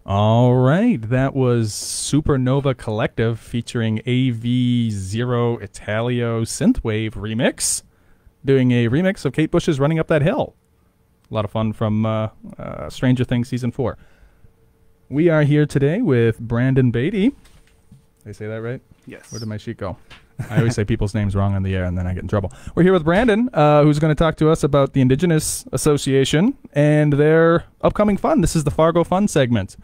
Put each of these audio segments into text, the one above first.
All right, that was Supernova Collective featuring AV0 Italio Synthwave Remix, doing a remix of Kate Bush's Running Up That Hill. A lot of fun from Stranger Things Season 4. We are here today with Brandon Baity. Did I say that right? Yes. Where did my sheet go? I always say people's names wrong on the air, and then I get in trouble. We're here with Brandon, who's going to talk to us about the Indigenous Association and their upcoming fun. This is the Fargo Fun segment.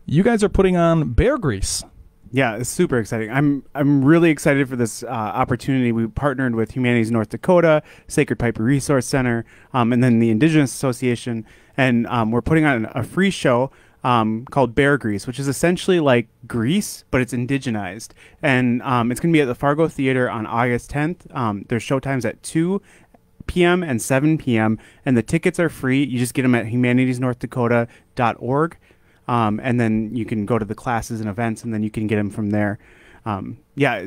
You guys are putting on Bear Grease. Yeah, it's super exciting. I'm really excited for this opportunity. We partnered with Humanities North Dakota, Sacred Piper Resource Center, and then the Indigenous Association, and we're putting on a free show called Bear Grease, which is essentially like Grease, but it's indigenized. And it's going to be at the Fargo Theater on August 10th. There's showtimes at 2 p.m. and 7 p.m., and the tickets are free. You just get them at humanitiesnorthdakota.org, and then you can go to the classes and events, and then you can get them from there. Yeah,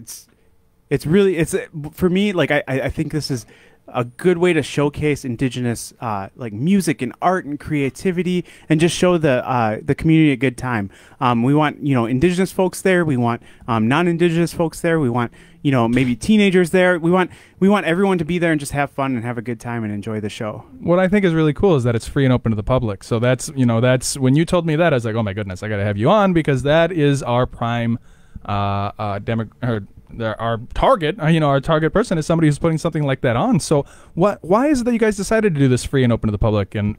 it's really, for me, like, I think this is a good way to showcase Indigenous like music and art and creativity, and just show the community a good time. We want Indigenous folks there. We want non-Indigenous folks there. We want maybe teenagers there. We want everyone to be there and just have fun and have a good time and enjoy the show. What I think is really cool is that it's free and open to the public. So that's when you told me that, I was like, oh my goodness, I got to have you on, because that is our prime our target, our target person is somebody who's putting something like that on. So why is it that you guys decided to do this free and open to the public? And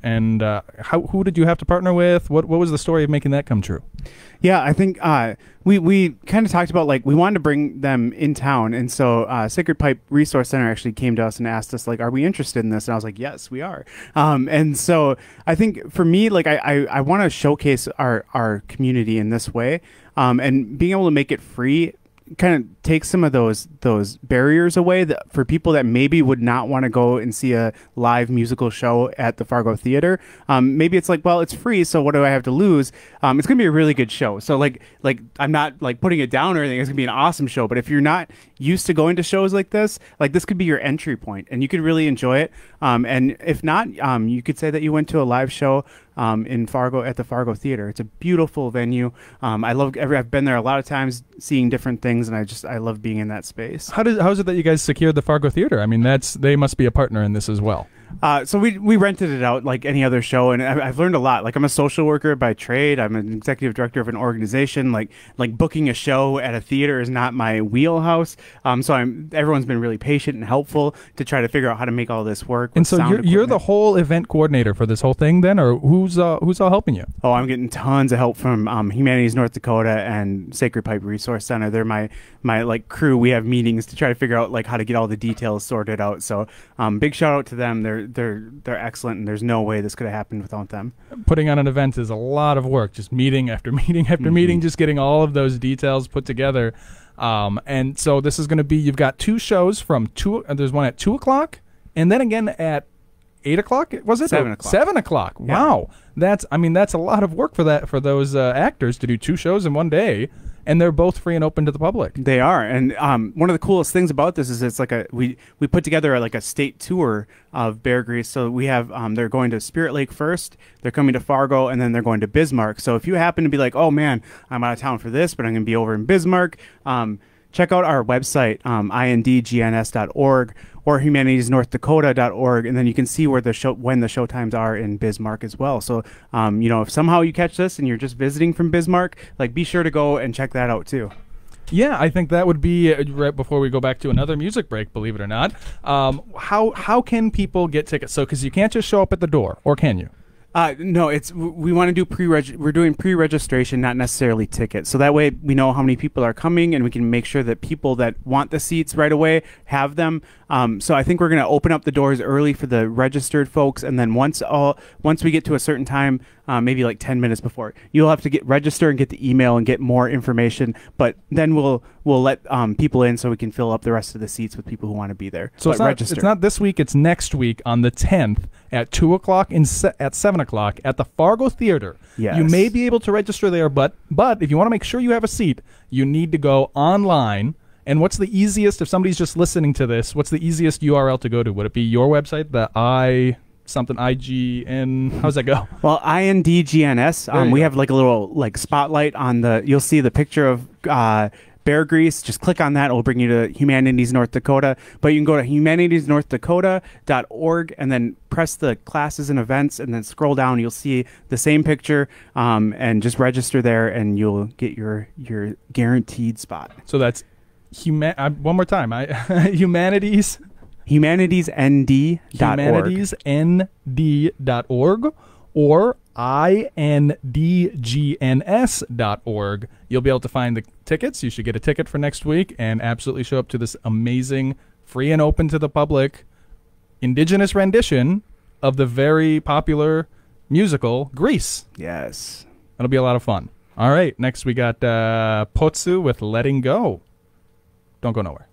who did you have to partner with? What was the story of making that come true? Yeah, I think we kind of talked about, like, we wanted to bring them in town. And so Sacred Pipe Resource Center actually came to us and asked us, like, are we interested in this? And I was like, yes, we are. And so I think for me, like, I want to showcase our community in this way. And being able to make it free kind of takes some of those barriers away for people that maybe would not want to go and see a live musical show at the Fargo Theater. Maybe it's like, well, it's free, so what do I have to lose? It's gonna be a really good show. So like I'm not like putting it down or anything. It's gonna be an awesome show. But if you're not used to going to shows like this could be your entry point, and you could really enjoy it. And if not, you could say that you went to a live show in Fargo at the Fargo Theater. It's a beautiful venue. I've been there a lot of times seeing different things, and I love being in that space. How is it that you guys secured the Fargo Theater? I mean, they must be a partner in this as well. So we rented it out like any other show, and I've learned a lot. Like, I'm a social worker by trade. I'm an executive director of an organization. Like booking a show at a theater is not my wheelhouse. So everyone's been really patient and helpful to try to figure out how to make all this work. And so you're the whole event coordinator for this whole thing, then, or who's all helping you? Oh, I'm getting tons of help from Humanities North Dakota and Sacred Pipe Resource Center. They're my like crew. We have meetings to try to figure out like how to get all the details sorted out. So big shout out to them. They're excellent, and there's no way this could have happened without them. Putting on an event is a lot of work, just meeting after meeting after meeting, just getting all of those details put together. And so this is going to be, you've got two shows from there's one at 2 o'clock, and then again at 8 o'clock, was it? 7 o'clock. 7 o'clock. Yeah. Wow. That's a lot of work for those actors to do two shows in one day. And they're both free and open to the public. They are, and one of the coolest things about this is it's like we put together a state tour of Bear Grease. So we have they're going to Spirit Lake first, they're coming to Fargo, and then they're going to Bismarck. So if you happen to be like, oh man, I'm out of town for this, but I'm going to be over in Bismarck, check out our website, indgns.org or humanitiesnorthdakota.org, and then you can see when the showtimes are in Bismarck as well. So, if somehow you catch this and you're just visiting from Bismarck, be sure to go and check that out too. Yeah, I think that would be right before we go back to another music break, believe it or not. How can people get tickets? So, because you can't just show up at the door, or can you? No, we want to do we're doing pre-registration, not necessarily tickets. So that way we know how many people are coming, and we can make sure that people that want the seats right away have them. So I think we're going to open up the doors early for the registered folks, and then once we get to a certain time, maybe like 10 minutes before, you'll have to register and get the email and get more information. But then we'll let people in so we can fill up the rest of the seats with people who want to be there. So it's not this week; it's next week on the 10th at 2 o'clock and at 7 o'clock at the Fargo Theater. Yes. You may be able to register there, but if you want to make sure you have a seat, you need to go online. And what's the easiest, if somebody's just listening to this, what's the easiest URL to go to? Would it be your website, the something IGN. How's that go? Well, INDGNS. you We go. have like a little like spotlight on the. You'll see the picture of Bear Grease. Just click on that. It'll bring you to Humanities North Dakota. But you can go to humanitiesnorthdakota.org and then press the classes and events and then scroll down. You'll see the same picture and just register there and you'll get your guaranteed spot. So that's one more time. Humanities. Humanitiesnd.org. Humanitiesnd.org or indgns.org. You'll be able to find the tickets. You should get a ticket for next week and absolutely show up to this amazing, free and open to the public, Indigenous rendition of the very popular musical Grease. Yes. It'll be a lot of fun. All right, next we got Potsu with Letting Go. Don't go nowhere.